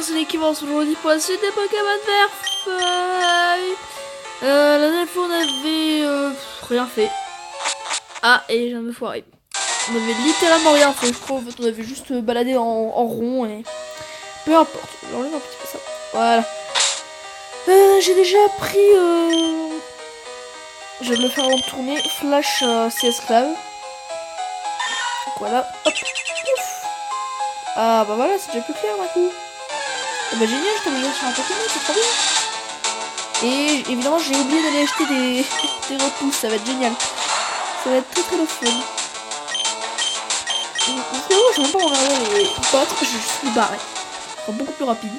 c'est l'équivalent aujourd'hui pour la suite des Pokémon vert feuille. La dernière fois, on avait rien fait. Ah, et je viens de me foirer. On avait littéralement rien fait, je crois. En fait, on avait juste baladé en rond et peu importe. J'enlève un petit peu ça. Voilà. J'ai déjà pris. Je vais me le faire avant de tourner. Flash CS Clave. Donc voilà. Hop. Ouf. Ah bah voilà, c'est déjà plus clair d'un coup. Et bah génial, je t'avais sur un Pokémon, c'est trop bien. Et évidemment, j'ai oublié d'aller acheter des repousses, ça va être génial. Ça va être très très fun. Frérot, je sais même pas où on arrive les potes, je suis barré. Ce sera beaucoup plus rapide.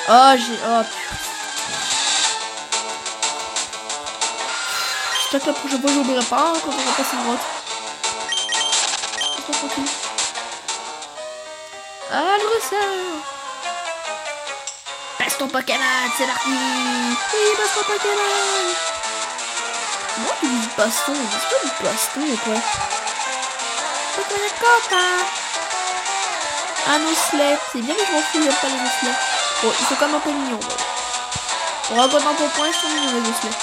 Ah, oh, j'espère que la prochaine fois, j'oublierai pas quand on va passer une grotte. C'est pas tranquille. Ah, le ressort. Passe ton Pokémon, c'est parti. Oui, passe ton Pokémon. Comment tu dis baston? C'est pas du baston ou quoi? Pokémon copain. Un osselet. C'est bien que je m'en fous, j'aime pas les osselets. Bon, ils sont quand même un peu mignons. On raconte un peu point, ils sont mignons les osselets.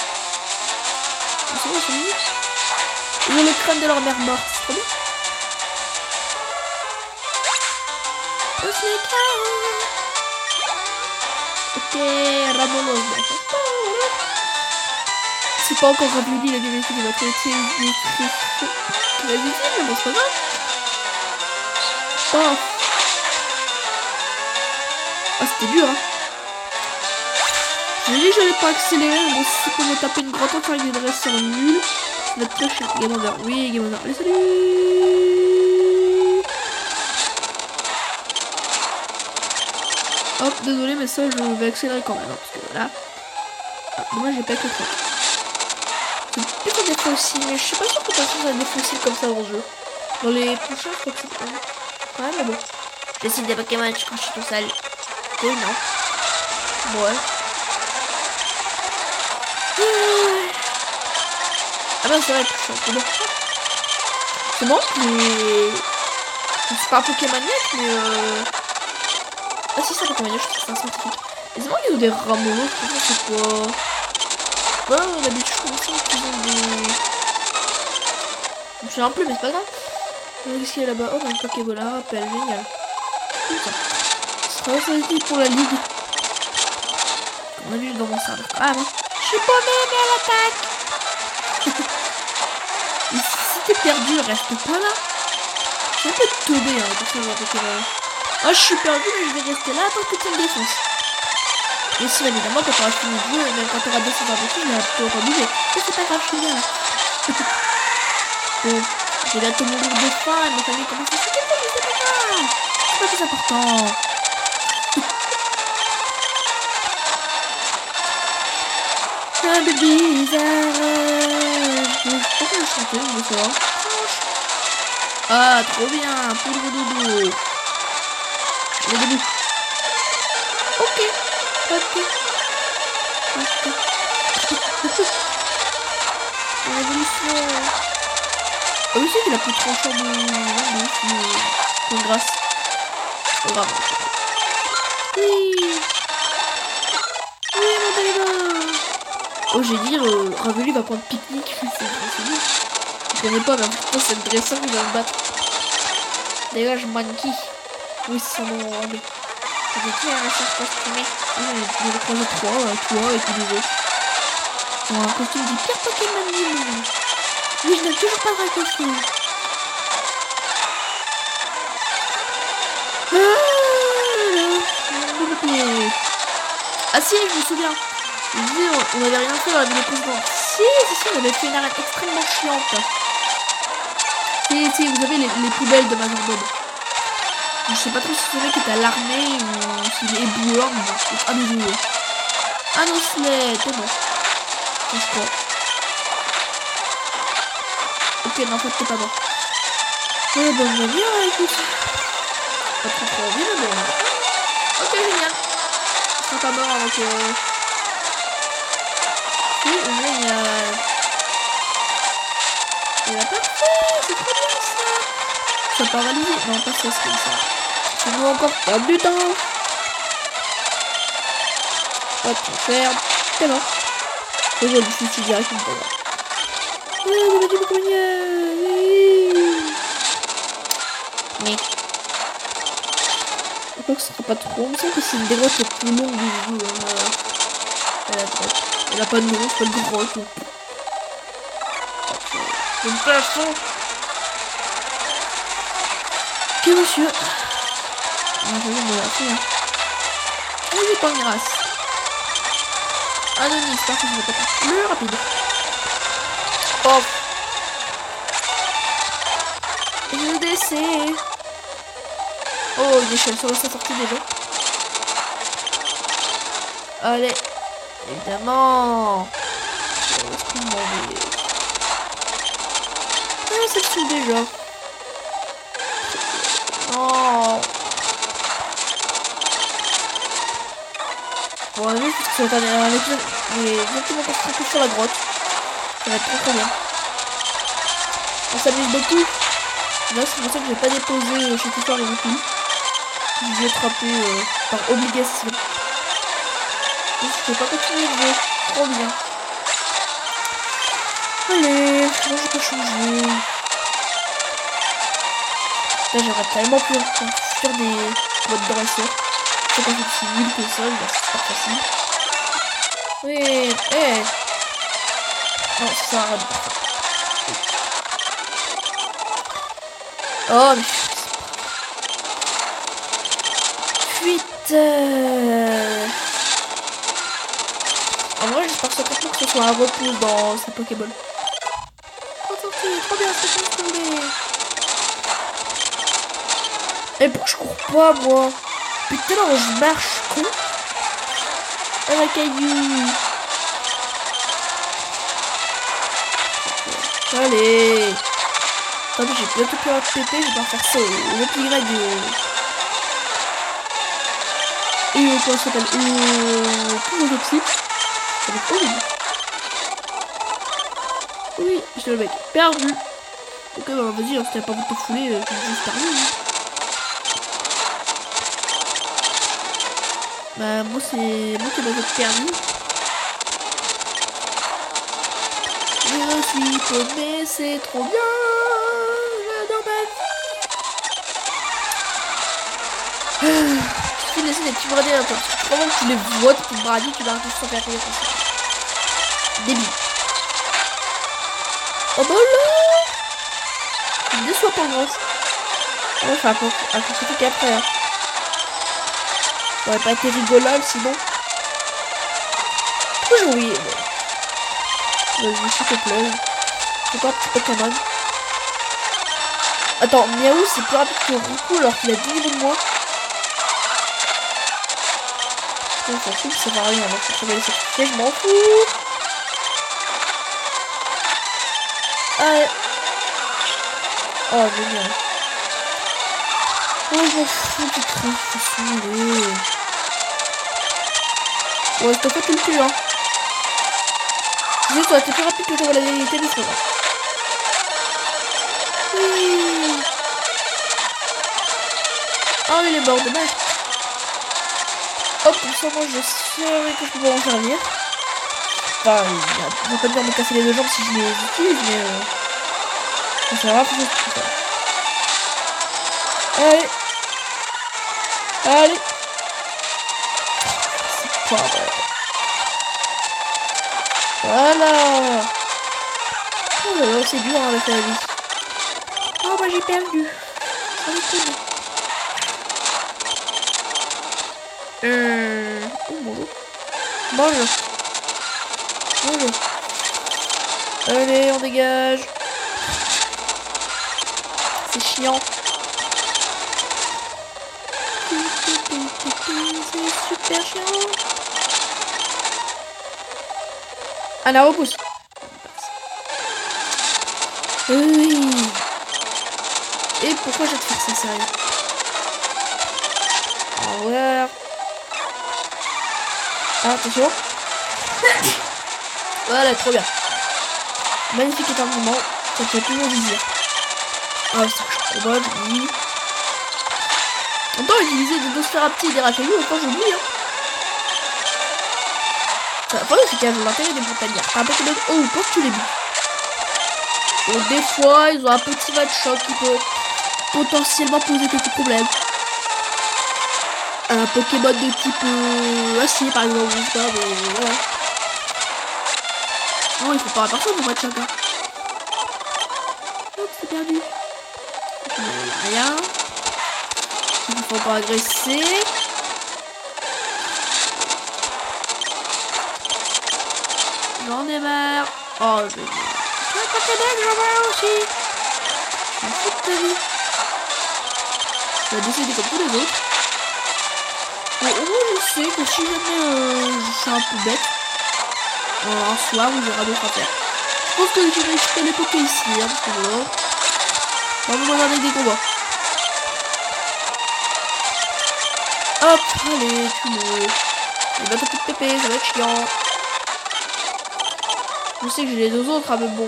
Ils sont mignons. Ils ont le crâne de leur mère morte, c'est trop bien. Osselet crâne. Ok, Ramolos. C'est pas encore Ravioli, la vérité de votre été. Très utile, mais bon, c'est pas grave. Oh. Ah, c'était dur, hein. J'ai dit que j'allais pas accélérer, mais bon, si c'est pour me taper une grotte entière avec des dresseurs nuls, ça va être très chiant. Game over, oui, game over. Allez, salut. Hop, désolé, mais ça, je vais accélérer quand même, hein, parce que voilà. Ah, dommage, j'ai pas que ça. C'est plutôt des fossiles, mais je suis pas sûr que personne a des fossiles comme ça dans le jeu. Dans les prochains, je crois que c'est pas mal. Ouais, mais bon. J'essaie des Pokémon quand je suis tout seul. Oui, non. Ouais. Ah bah c'est vrai que je suis un peu bon. C'est bon, mais... C'est pas un Pokémoniac, mais Ah si, c'est un Pokémoniac, je trouve que c'est un scientifique. Et c'est vrai qu'il y a des rameaux, c'est quoi? Ouais, d'habitude, je trouve qu'ils ont des... Je me souviens plus, mais c'est pas grave. Qu'est-ce qu'il y a là-bas? Oh, un Pokébola, rappel, génial. Putain. Ce sera aussi pour la ligue. On a vu dans mon serveur. Ah non. Je suis paumé, mais elle attaque. Et si t'es perdu, reste pas là. C'est un peu teubé, hein, pour ça, genre Pokémon. Ah, je suis perdu, mais je vais rester là tant que tu me défonces. Et si, évidemment, quand t'auras fini le jeu, même quand t'auras descendu un peu plus, tu auras bougé. Mais c'est pas grave, je suis là. Bon, j'ai bientôt mourir de faim, et ma famille commence à se dire, mais c'est pas grave. C'est pas plus important. Un peu bizarre. Pourquoi je chantais, je veux savoir. Ah, trop bien. Pour le dodo. Le début. Ok. Révolution. Ah oui, c'est qu'il a plus de tranchant de grâce. Oh, grave. Oui. Oui, mon téléphone. Oh, j'ai dit, Ravelu va prendre pique-nique. C'est bien. Je connais pas, mais en fait, c'est le dresseur qui va me battre. Dégage, Monkey. Oui, c'est son nom en anglais. J'ai qui un dresseur costumé? Oui, il y a croisé 3, toi et puis 2 autres. Ils ont un costume du pire Pokémon du monde. Oui, je n'ai toujours pas de costume. Ah si, je me souviens. On avait rien fait dans la vidéo précédente. Si, on avait fait une arène extrêmement chiante. Si, vous avez les poubelles de Majorbob. Je sais pas trop si c'est vrai qu'il est à l'armée ou s'il est éboueur, mais bon, c'est amusant. Un osselet, c'est bon. Je crois. Ok, non, en fait, t'es pas mort. Ouais, bon, je vais bien, écoute. Pas trop envie, mais bon. Ok, génial. Je serai pas mort avant que... Si, au moins, il y a... Il a pas fait, c'est trop bien, ça. Ça paralysé. Non, pas ça, c'est comme ça. Tu dois encore perdre du temps. Hop, on ferme. C'est bon. Et voilà, je suis direct une fois. Mais je crois que ce sera pas trop. Il me semble que c'est une des grottes les plus longues du jeu. Elle a pas de nom, c'est pas une grotte. Je me passe. Ok, monsieur. Je vais me la faire. Oui, pas en grâce. Anonis, parce que je vais pas le rapide. Hop. Je descends. Oh, une échelle sur sa sortie déjà. Allez. Évidemment. Ah, ça tue déjà. Oh. Bon, allez, parce que ça va être un épisode. Mais exactement concentré sur la grotte. Ça va être très bien. On s'amuse beaucoup. Là, c'est pour ça que je vais pas déposer chez Tutor et beaucoup. Je vais attraper par obligation. Je vais pas continuer le jeu. Trop bien. Allez, moi je peux changer. Là, j'aurais tellement pu faire des modes dresseurs. C'est pas aussi nul que ça, c'est super facile. Oui, eh. Non, ça arrête. Oh, mais fuite. En vrai, j'espère surtout que ce soit un repousse dans ces Pokéball. Oh, c'est trop bien, c'est contrôlé. Et pourquoi je cours pas, moi? Putain, là, je marche, con. Ah, la caillou. Allez. Attends, j'ai bientôt pu péter, je dois faire ça au petit radio. Et comment ça s'appelle? Pour le psy. Ça va être horrible. Oui, j'étais le mec perdu. Ok, bah vas-y, si t'as pas envie de te fouler, j'ai juste perdu. Bah, moi, c'est moi qui vais être perdu. Je suis paumé, c'est trop bien. J'adore ma vie. Tu laisses des petits bradés un peu. Vraiment que tu les vois, tes petits bradés, tu vas arrêter sans faire rien comme ça. Débile. Oh bah là. Tu me déçois pas grand. Ouais, enfin, à côté qu'après. Hein. Ça aurait pas été rigolable sinon. Pourquoi j'ai oublié? Vas-y, s'il te plaît. C'est pas un petit Pokémon. Attends, Miaou c'est plus rapide que Riku alors qu'il a 10 niveaux de moins. On s'en fout, ça va rien. Donc je vais les sacrifier, je m'en fous. Allez. Oh, génial. Oh, je m'en fous du train, je suis saoulée. Ouais, c'est pas tout le cul, hein. Juste, ça a été plus rapide que j'avais la vérité, mais c'est vrai. Oui. Oh, il est mort, dommage. Hop, comme ça, moi, je sais que je peux pas m'en servir. Enfin, il va pas bien me casser les deux jambes si je les utilise, mais... ça va, faut que je fasse. Allez. Allez. C'est pas vrai. Voilà. Oh là là, c'est dur hein, avec la vie. Oh bah j'ai perdu. Ça va être bon. Oh bonjour. Bonjour. Bonjour. Allez, on dégage. C'est chiant. C'est super chiant. Ah, la repousse. Oui. Et pourquoi je vais te faire ça, sérieux? Au revoir. Ah, attention. Voilà, trop bien. Magnifique éternuement. Ça fait toujours plaisir. Ah, c'est trop bon, oui. On peut utiliser des Nosferapti et des Racaillou, encore j'oublie, hein. Ça, voilà, c'est qu'il y a l'intérêt des montagnards. T'as un Pokémon haut ou pas, tu les butes. Donc des fois, ils ont un petit match-up qui peut potentiellement poser quelques problèmes. Un Pokémon de type acier par exemple, je sais pas, mais voilà. Non, il faut pas attention au match-up. Hein. Hop, c'est perdu. Rien. Il faut pas agresser. J'en ai marre. Oh, je vais... j'en ai aussi. Je m'en fous de ta vie. Je vais décider comme tous les autres. Bon, au moins, je sais que si jamais je suis un peu bête, un soir où j'aurai d'autres à faire. Je pense que je vais récupérer les Poké ici, hein, parce que voilà. On va regarder des combats. Hop, allez, tu meurs. Il va taper de pépé, ça va être chiant. Je sais que j'ai les deux autres, hein, mais bon.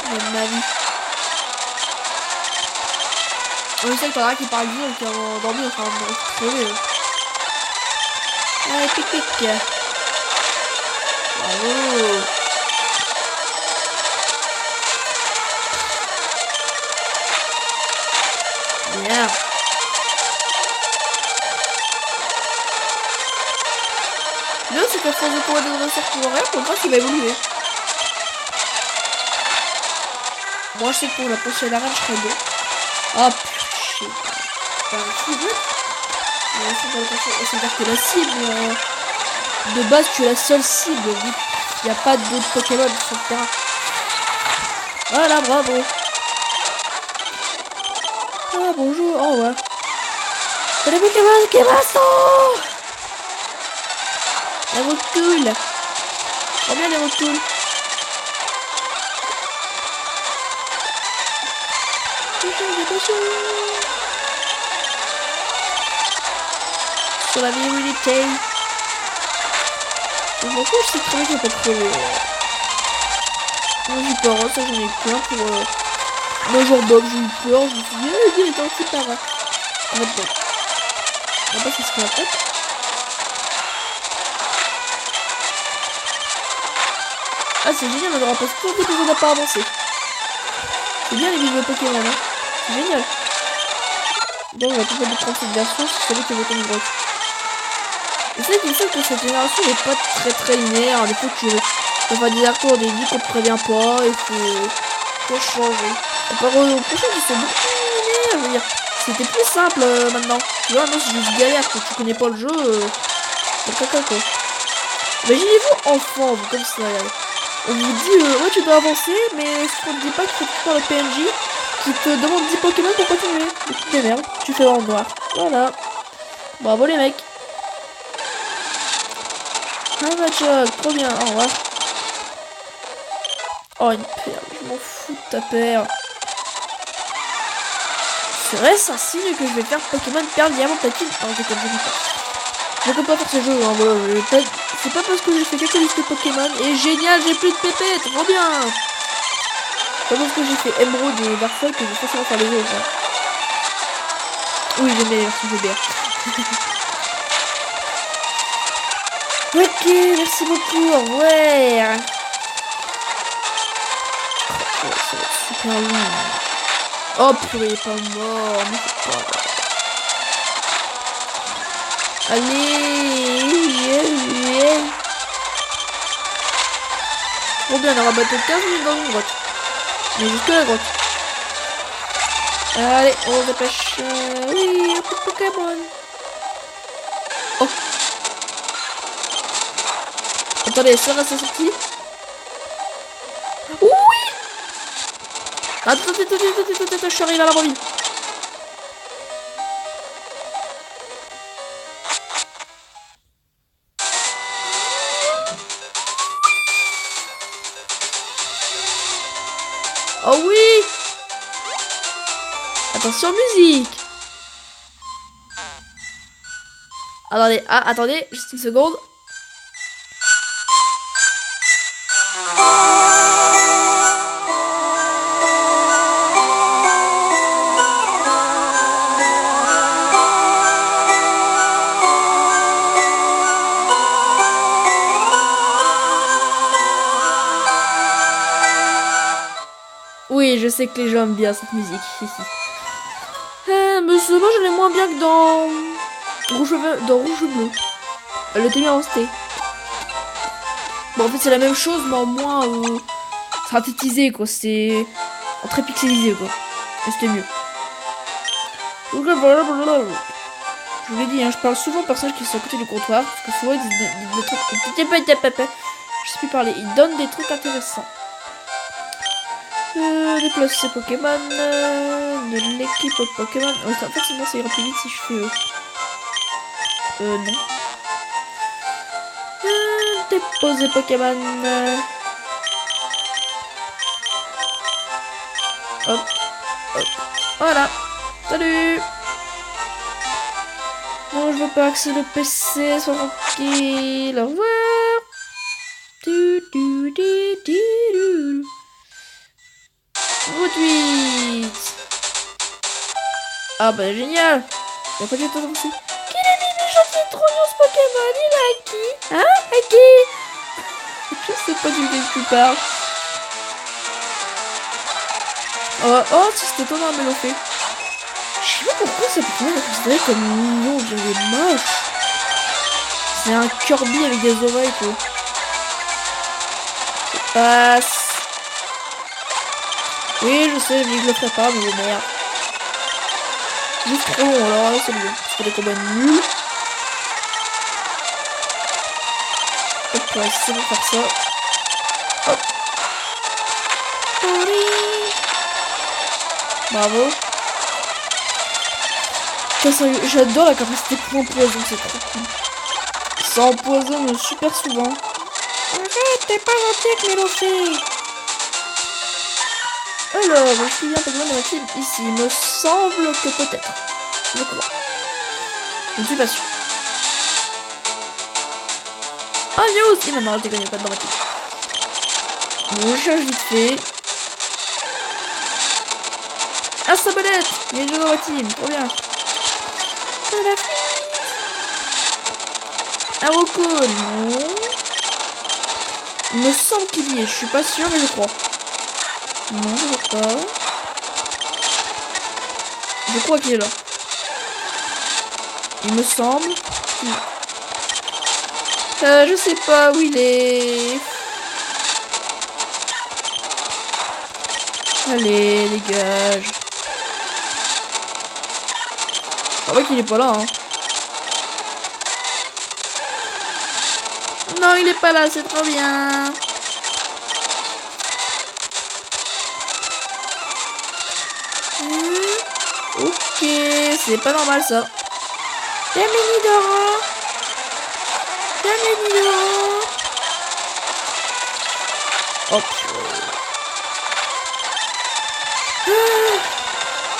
J'aime ma vie. On sait qu'il y en a qui parle bien et qui ont dormi, enfin, on va se crever. Allez, pic pic. Bravo. Bien. Là, c'est qu'à force de pouvoir des ressorts pour rien, pour le il va évoluer. Moi, je sais que pour la prochaine arène, je serai bon. Hop. C'est-à-dire que la cible, de base, tu es la seule cible. Il n'y a pas d'autres Pokémon sur le terrain. Voilà, bravo. Ah, bonjour, au revoir. C'est le Pokémon qui m'assaut. La recule. Combien les recules? Sur la virilité. Je m'en fous, je sais très bien qu'il n'y a pas de crever. Moi j'ai peur, ça j'en ai plein pour le jour Bob, j'ai eu peur, je me suis dit, il est aussi par là. En fait, bon. On va pas ce qu'il y a en fait. Ah, c'est génial, on aura pas tout le temps qu'on n'a pas avancé. C'est bien les vidéos Pokémon, hein. C'est génial. Donc on va tout faire prendre cette version si c'est vrai qu'il y a autant de grottes. Et c'est qu'il sait que cette génération n'est pas très linéaire. Des fois tu faire des retours, des vies qu'on te prévient pas, il faut changer. Comparé au prochain qui sont beaucoup plus linéaires, je veux dire. C'était plus simple maintenant. Tu vois, moi c'est juste galère quand tu connais pas le jeu. C'est caca quoi. Imaginez-vous enfant, vous comme ça. On vous dit, ouais tu dois avancer, mais ce qu'on te dit pas qu'il faut faire le PNJ qui te demande 10 Pokémon pour continuer. Et tu t'énerves, tu fais en noir. Voilà. Bravo les mecs. Ah bah Chuck, trop bien, au revoir. Oh une perle, je m'en fous de ta perle. Serait-ce un signe que je vais faire Pokémon perle diamant platine? Non, je déconne pas. Je peux pas faire ce jeu, hein, voilà. C'est pas parce que j'ai fait quelques listes de Pokémon et génial, j'ai plus de pépé, trop bien. C'est pas parce que j'ai fait Emerald et Darkfall que je vais forcément faire les autres. Hein. Oui, j'ai mes versions GBR. Ok, merci beaucoup, au revoir. Oh, ça va être super long. Oh purée, il est pas mort, mais c'est pas grave. Allez, trop bien, on aura battu 15 minutes dans une grotte. Mais jusque la grotte. Allez, on se dépêche. Oui, un peu de Pokémon. Oh. Attendez, ça va, c'est sorti. Oui. Attends, je suis arrivé à la rebine. Oh oui. Attention musique. Attendez, attendez, juste une seconde. Oui, je sais que les gens aiment bien cette musique. Mais moi je l'aime moins bien que dans Rouge Bleu. Le thème en ST. Bon, en fait, c'est la même chose, mais en moins synthétisé, quoi. C'est en très pixelisé, quoi. Et c'était mieux. Je vous l'ai dit, hein, je parle souvent aux personnages qui sont à côté du comptoir, parce que souvent ils disent des trucs. Je sais plus parler, ils donnent des trucs intéressants. Déplacer Pokémon de l'équipe Pokémon. En fait, sinon ça ira plus vite si je fais non. Déposer Pokémon. Hop, hop. Voilà. Salut. Non, je veux pas accéder au PC, sois tranquille. Au revoir. Retweet. Ah bah génial. Y'a pas du tout aussi. Quel est méchant, c'est trop mignon ce Pokémon. Il est à qui? Hein? À qui? Je sais pas du tout de qui tu parles. Oh, si c'était toi dans la mélopée. Je sais pas pourquoi ça peut être considéré comme mignon, il est moche. C'est un Kirby avec des oreilles, quoi. Ça passe. Oui, je sais, je le ferai pas, mais merde. Juste trop long, alors là, c'est bien. Parce que les combats nuls. Hop, on va essayer de faire ça. Hop. Bravo. J'adore la capacité point poison, c'est trop cool. Ça empoisonne super souvent. Arrête, t'es pas gentil avec Mélopée. Alors, je suis bien Pokémon est-il ici? Il me semble que peut-être. Je crois. Je ne suis pas sûr. Ah, viens aussi maintenant, je déconne pas de dramatique. Bon, je cherche vite fait. Ah, Sabolette! Il est dans ma team, trop bien. Un Rocco, non. Il me semble qu'il y est, je suis pas sûr, mais je crois. Non, je vois pas. Je crois qu'il est là. Il me semble. Je sais pas où il est. Allez, dégage. Ah ouais qu'il est pas là, hein. Non, il est pas là, c'est trop bien. Ok, c'est pas normal ça. Bienvenue Dora. Bienvenue Dora. Hop.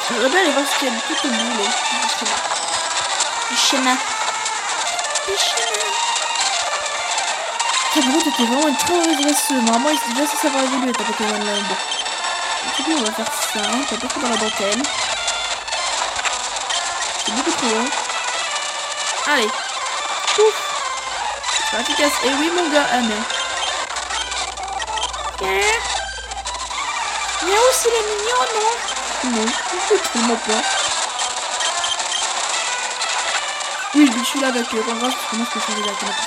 J'aimerais bien aller voir ce qu'il y a de tout au bout là. Le schéma. Le schéma. Ça par contre était vraiment une très mauvaise dresseuse. Normalement il s'est déjà censé avoir évolué ta Pokémon là. Bon. Du coup on va faire ça. T'as beaucoup dans la dentelle. C'est beaucoup trop long. Allez. Ouf. C'est pas efficace. Et oui mon gars. Ah mais. Miaou, c'est les mignons, non? Non, absolument pas. Oui, je suis là avec eux. En vrai, je commence à changer la tête.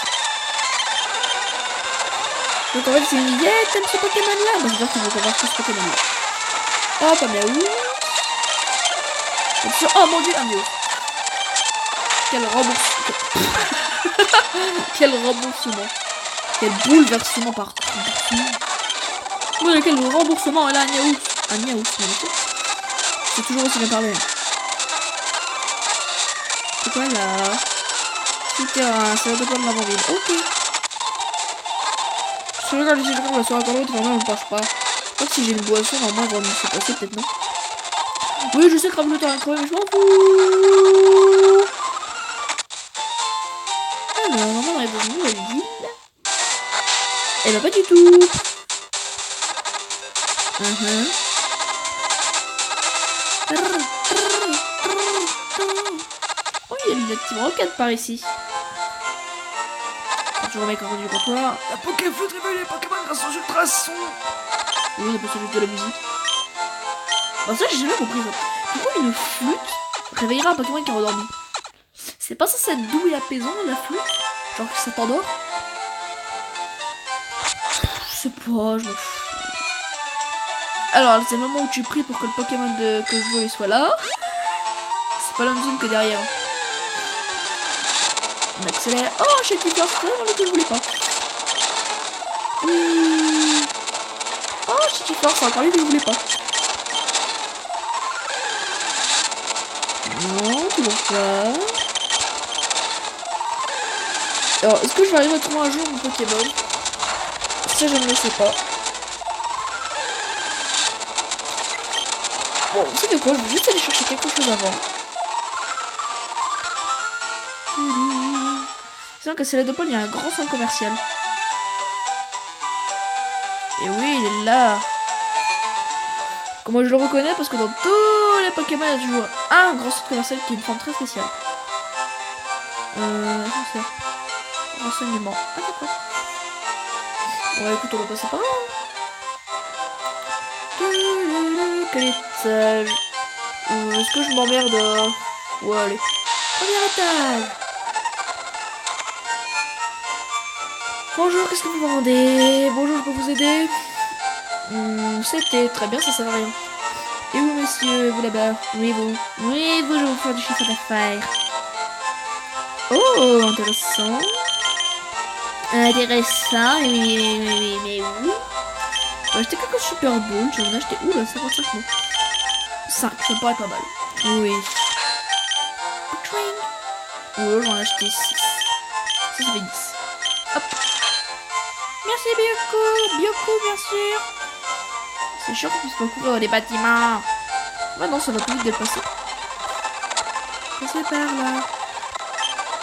Donc en fait, c'est une yeah, t'aimes ce Pokémon là? Bah, c'est-à-dire qu'on va voir tout ce Pokémon là. Oh, pas miaou. Oh mon dieu, un miaou. Quel remboursement. Quel remboursement. Quel bouleversement par contre. Oui, quel remboursement. Et là, un miaou. Un miaou, c'est toujours aussi bien parlé. C'est quoi là? Souterrain, c'est la dépense de l'avant-ville. Ok. Je regarde ici, on va sur la corde, vraiment, on ne passe pas. Je crois que si j'ai une boisson, normalement, elle va me se passer, peut-être non. Oui, je sais que le temps est crevé, mais je m'en fous. Alors, normalement, on est dans une nouvelle ville. Eh ben, pas du tout. Oh, il y a une petite roquette par ici. Toujours le mec en du comptoir. La Pokéflute réveille les Pokémon grâce aux ultrasons. Oui, on peut s'ajouter de la musique. Bon, ça, j'ai jamais compris ça. Pourquoi une flûte réveillera un Pokémon qui est endormi? C'est pas censé être doux et apaisant, la flûte? Genre que ça t'endort? Je sais pas, je m'en fous. Alors, c'est le moment où tu pries pour que le Pokémon que je veux soit là. C'est pas la même zone que derrière. On accélère. Oh, chez Twitter, c'est vraiment que je voulais pas. Oui. Oh, chez Twitter, c'est encore lui que je voulais pas. Non, toujours pas. Alors, est-ce que je vais arriver à trouver un jour mon Pokémon? Ça, je ne le sais pas. Bon, vous savez quoi? Je vais juste aller chercher quelque chose avant. C'est vrai que c'est la Dopole, il y a un grand centre commercial. Et oui, il est là. Comment je le reconnais? Parce que dans tous les Pokémon, il y a toujours un grand centre commercial qui est une forme très spéciale. Renseignement. Ah, d'accord. Ouais, écoute, on va passer par là. Quel étage? Est-ce que je m'emmerde? Ouais, allez. Premier étage. Bonjour, qu'est-ce que vous vendez? Bonjour, je peux vous aider? C'était très bien, ça sert à rien. Et vous, monsieur, vous là-bas? Oui, vous. Oui, vous, je vais vous faire du chiffre d'affaires. Oh, intéressant. Intéressant, mais oui. J'ai acheté quelques super bons. J'en ai acheté, oula, 55 mots. 5, ça me paraît pas mal. Oui. Oh, j'en ai acheté 6. Ça fait 10. Hop. Merci, Bioko. Bioko, bien sûr. C'est sûr qu'on puisse pas courir dans les bâtiments. Bah non, ça va plus vite de le passer. Passez par là.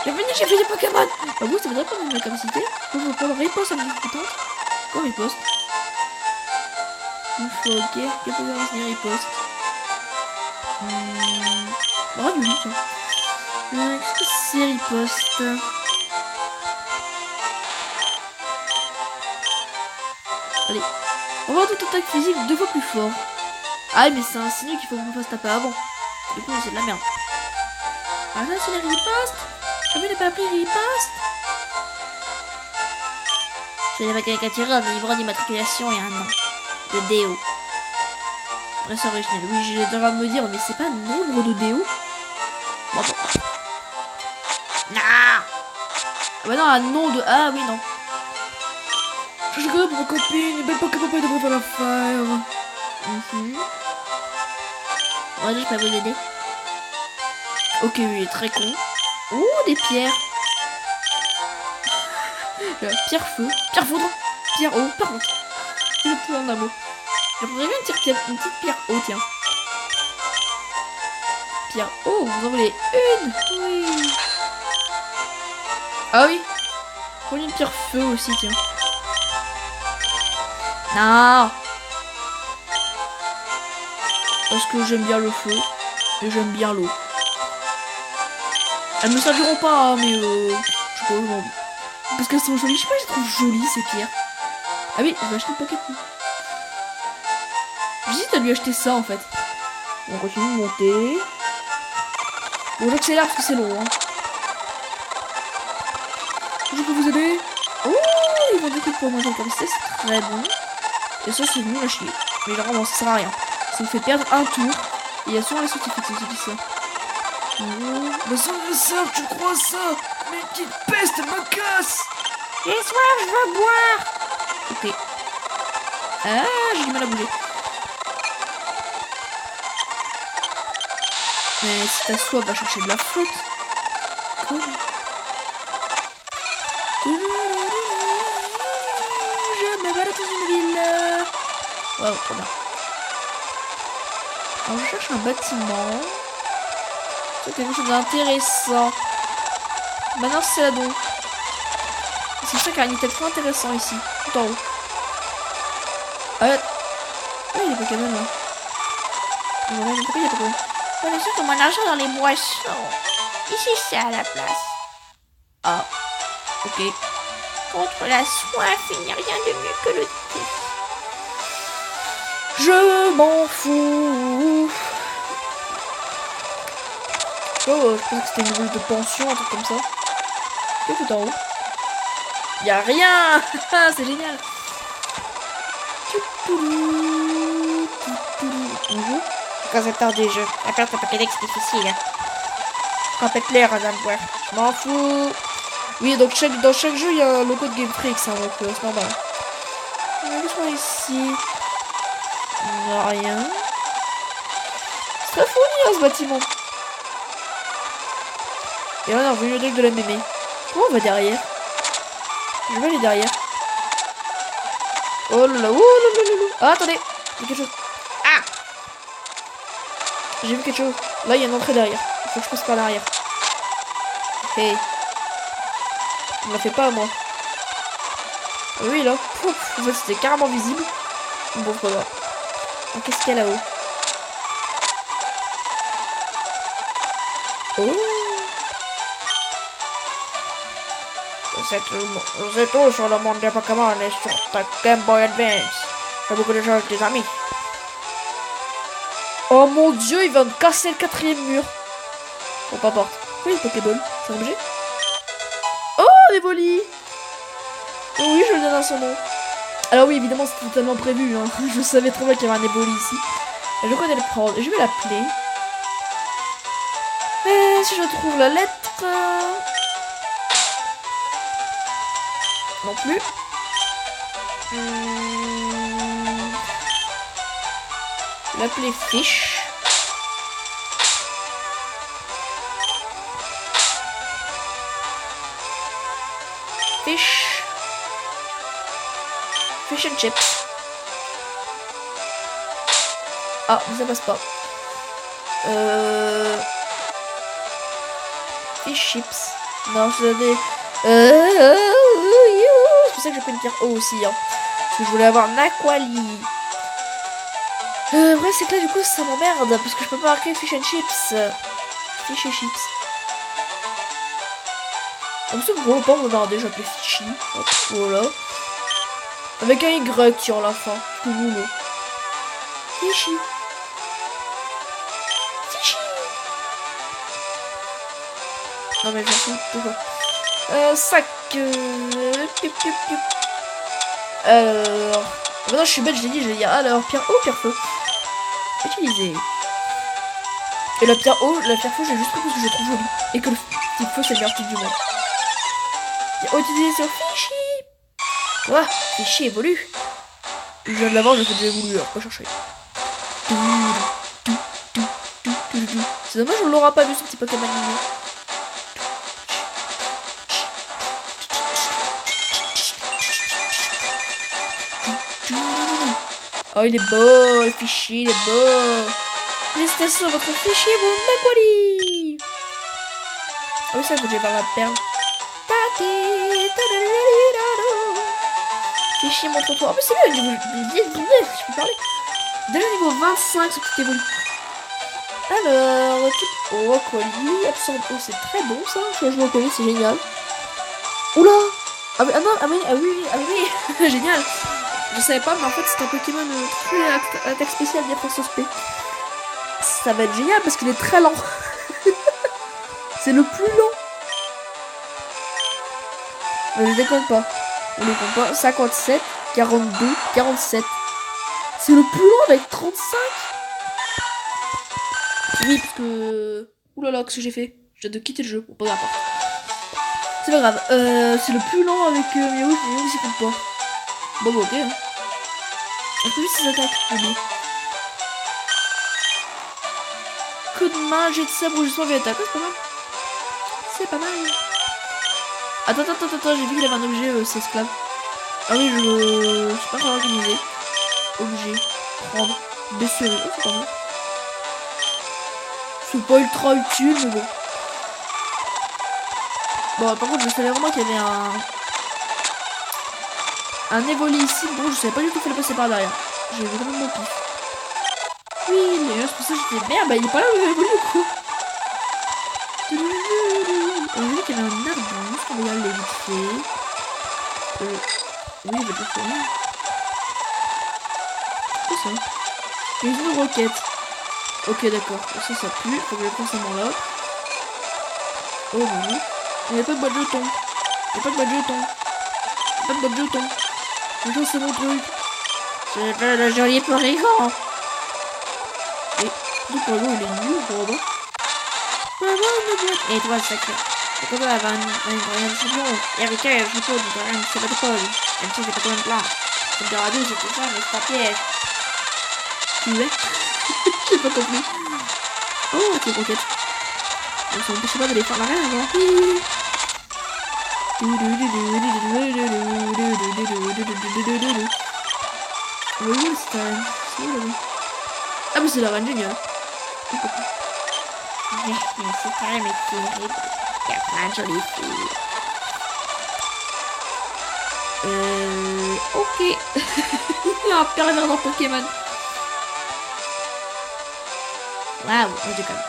J'ai fait des Pokémon. Ah bon, ça voudrait pas ma capacité. Je veux prendre riposte à mon compétence. Quoi, riposte? Ouf, ok. Qu'est-ce que ça va riposte? Radio 8, tiens. Qu'est-ce que c'est riposte? Allez. On va toute attaque physique 2 fois plus fort. Ah, mais c'est un signe qu'il faut qu'on fasse taper avant. Du coup, c'est de la merde. Ah, ça, c'est la riposte. Ah, mais il n'a pas appris riposte. C'est la caricature d'un livre d'immatriculation et un nom. De Déo. Presse originale. Oui, j'ai le droit de me dire, mais c'est pas le nombre de Déo. Bon, bon. Non. Ah bah non, un nom de... Ah oui, non. Je suis pour ma copine, une belle Pokémon devrait faire l'affaire. Ouais, je peux vous aider. Ok, oui, très con. Oh, des pierres. Pierre feu, pierre foudre, pierre eau, par contre. Je peux en un mot. Je prendrais bien une petite pierre eau, tiens. Pierre eau, vous en voulez une? Oui. Ah oui. Prenez une pierre feu aussi, tiens. Non. Parce que j'aime bien le feu et j'aime bien l'eau. Elles me serviront pas, hein, mais je sais pas, j'ai envie. Parce qu'elles sont jolies, je sais pas, je les trouve jolies ces pierres. Ah oui, je vais acheter le Pokémon. J'hésite à lui acheter ça en fait. On continue de monter. Bon, j'accélère parce que c'est long. Hein. Je peux vous aider? Oh, ils vont des trucs pour manger comme ça, c'est très bon. Et ça, c'est nul à chier. Mais vraiment, ça sert à rien. Ça me fait perdre un tour. Et il y a souvent les certificats qui disent ça. Mais sans le sort, tu crois ça? Mais petite peste, me casse! J'ai soif, je veux boire! Ok. Ah, j'ai du mal à bouger. Mais si t'as soif, va chercher de la flotte. Cool. Je me balade dans une ville. Wow, trop bien. Alors, je cherche un bâtiment. C'est quelque chose d'intéressant. Maintenant, c'est là donc. C'est sûr qu'il y a un item trop intéressant ici. Tout en haut. Ah, il y a des Pokémon là. Pourquoi il y a Pokémon? On est sûr que mon argent dans les boissons. Ici, c'est à la place. Ah, ok. Contre la soif, il n'y a rien de mieux que le thé. Je m'en fous. pas, je pensais que c'était une nouvelle de pension, un truc comme ça. Qu'est-ce que tout en haut? Y'a rien. C'est génial. Bonjour. Quand c'est tard des jeux. La carte Pokédex c'est difficile. Complète-les, Madame Boire. Je m'en fous. Oui, donc dans chaque jeu, il y a un logo de Game Freak, hein, donc c'est normal. Qu'est-ce qu'on a ici? Rien. C'est très fourni, hein, ce bâtiment. Et là, on est revenu au truc de la mémé. Comment on va derrière? Je vais aller derrière. Oh là là, oh là là là là. Ah, attendez, il y a quelque chose. Ah! J'ai vu quelque chose. Là, il y a une entrée derrière. Il faut que je passe par l'arrière. Hey. On me la fait pas à moi. Ah oui, là. Pouf. En fait, c'était carrément visible. Bon, pas grave. Qu'est-ce qu'il y a là-haut? Oh! C'est tout sur le monde des Pokémon et sur ta Game Boy Advance. J'ai beaucoup de choses, des amis. Oh mon dieu, il vient de casser le 4e mur. Bon, pas importe. Oui, Pokéball, c'est un objet. Oh, des bolis. Oh, oui, je le donne à son nom. Alors oui, évidemment, c'était totalement prévu. Hein. Je savais très bien qu'il y avait un éboli ici. Et je connais le prendre. Je vais l'appeler. Mais si je trouve la lettre... Non plus. L'appeler Fish. Fish. Fish and chips. Ah, mais ça passe pas. Fish chips. Non, je des... c'est pour ça que j'ai pris une pierre O aussi. Hein. Parce que je voulais avoir Naquali. Vrai, c'est que là, du coup, ça m'emmerde. Parce que je peux pas marquer Fish and Chips. Fish and Chips. Comme ça, gros, pas on va déjà appeler Fishy. Hop, voilà. Avec un Y sur la fin. Que vous voulez. Fishy. Fishy. Non, mais j'en fous. Pourquoi sac. Alors. Maintenant, je suis bête, je l'ai dit. Alors, pierre eau, pierre feu. Utiliser. Et la pierre eau, j'ai juste pris parce que je trouve joli. Et que le petit feu, c'est le meilleur truc du monde. Utiliser sur Fishy. Ouah, Fishy évolue. Je viens de l'avoir, je fais déjà évoluer. Alors, pas chercher. C'est dommage, on l'aura pas vu ce petit Pokémon mignon. Oh, il est beau, le Fishy, il est beau. Félicitations, votre Fishy, bon Naquali. Ah oui, ça, faut que j'aille voir la perle. Fishy, montre-toi. Oh, mais c'est bien, je peux parler. Déjà niveau 25, ce petit évolue. Alors, type eau, Aquali, absorbe eau, c'est très bon ça. Changement Aquali, c'est génial. Oula. Ah oui, génial. Je savais pas, mais en fait c'est un Pokémon très attaque spéciale défense SP. Ça va être génial parce qu'il est très lent. C'est le plus lent. Mais je déconne pas. On ne compte pas. 57, 42, 47. C'est le plus lent avec 35. Oui, parce que... Oulala, qu'est-ce que j'ai fait? Je viens de quitter le jeu. Bon, pas grave. C'est pas grave. C'est le plus lent avec Meowth. Meowth, il compte pas. Bon, ok. Hein. On peut juste ses attaques. Oui. Coup de main, jet de sabre, juste envie d'attaque. C'est pas mal. C'est pas mal. Attends, j'ai vu qu'il avait un objet, c'est esclave. Ah oui, je sais pas comment organiser. Objet. Prendre. Baisser. Oh, c'est pas mal. C'est pas ultra utile, mais bon. Bon, par contre, je savais vraiment qu'il y avait un évoli ici. Bon, je savais pas du tout qu'il fallait passer par derrière. J'ai vraiment mon pif. Oui, mais c'est pour ça que j'étais merde. Bah, il est pas là où il évoli du coup. On a vu qu'il y avait un arbuste. On va y aller vite fait. Oui, il va pas faire. C'est ça. Et une roquette. Ok, d'accord. Ça pue. Faut que je le prenne seulement là. Oh mon dieu. Il n'y a pas de boîte de jetons. Il n'y a pas de boîte de jetons. Il n'y a pas de boîte de jetons. Mais ça c'est mon truc. C'est pas le joli porygon. Et le porygon il est nul pour moi. Et toi sacré. Et toi va une champion. Et avec elle, je peux dire rien, c'est pas de Paul. Elle sait c'est pas comme un plan. C'est de radio, c'est tout ça, mais c'est pas piège. Tu veux? J'ai pas compris. Oh, ok, roquette. On s'empêche pas de les faire la reine avant. Ah mais c'est la reine géniale. Mais c'est quand même terrible. Il y a plein de jolies filles. Ok. Un pervers dans Pokémon. Waouh, je déconne.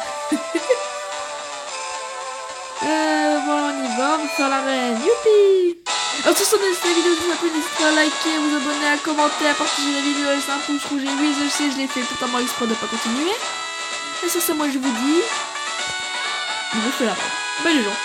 Bon, on y va, on va faire la reine. Youpi! Alors, si vous avez cette vidéo, vous appelez, n'hésitez pas à liker, vous abonner, à commenter, à partager la vidéo, laisser un pouce rouge. Et oui, je sais, je l'ai fait totalement exprès de ne pas continuer. Et sur ça, moi, je vous dis... Je fais la reine. Bye les gens.